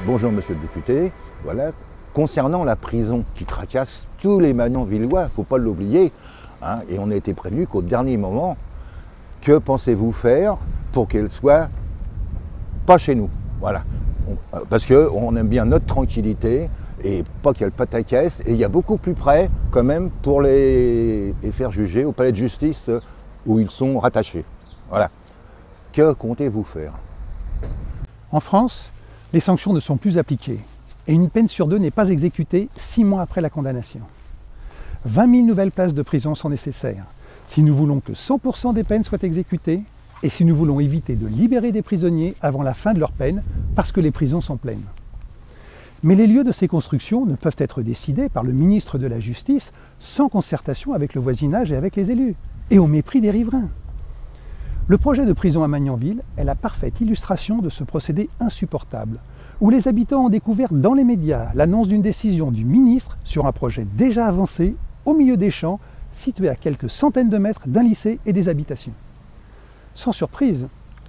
Bonjour monsieur le député, voilà, concernant la prison qui tracasse tous les Magnanvillois, il ne faut pas l'oublier, hein, et on a été prévenu qu'au dernier moment, que pensez-vous faire pour qu'elle soit pas chez nous? Voilà, parce qu'on aime bien notre tranquillité et pas qu'elle pataquesse, et il y a beaucoup plus près quand même pour les faire juger au palais de justice où ils sont rattachés. Voilà, que comptez-vous faire? En France, les sanctions ne sont plus appliquées et une peine sur deux n'est pas exécutée 6 mois après la condamnation. 20 000 nouvelles places de prison sont nécessaires si nous voulons que 100% des peines soient exécutées et si nous voulons éviter de libérer des prisonniers avant la fin de leur peine parce que les prisons sont pleines. Mais les lieux de ces constructions ne peuvent être décidés par le ministre de la Justice sans concertation avec le voisinage et avec les élus, et au mépris des riverains. Le projet de prison à Magnanville est la parfaite illustration de ce procédé insupportable, où les habitants ont découvert dans les médias l'annonce d'une décision du ministre sur un projet déjà avancé au milieu des champs, situé à quelques centaines de mètres d'un lycée et des habitations. Sans surprise,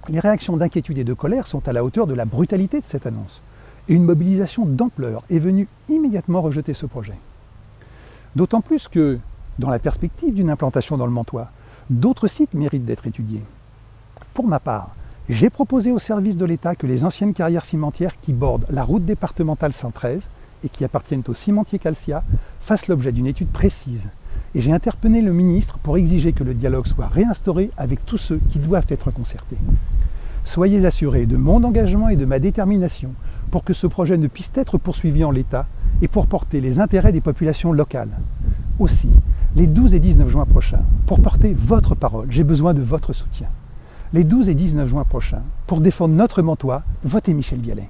les réactions d'inquiétude et de colère sont à la hauteur de la brutalité de cette annonce, et une mobilisation d'ampleur est venue immédiatement rejeter ce projet. D'autant plus que, dans la perspective d'une implantation dans le Mantois, d'autres sites méritent d'être étudiés. Pour ma part, j'ai proposé au service de l'État que les anciennes carrières cimentières qui bordent la route départementale 113 et qui appartiennent au cimentier Calcia fassent l'objet d'une étude précise. Et j'ai interpellé le ministre pour exiger que le dialogue soit réinstauré avec tous ceux qui doivent être concertés. Soyez assurés de mon engagement et de ma détermination pour que ce projet ne puisse être poursuivi en l'état et pour porter les intérêts des populations locales. Aussi, les 12 et 19 juin prochains, pour porter votre parole, j'ai besoin de votre soutien. Les 12 et 19 juin prochains, pour défendre notre Mantois, votez Michel Bialet.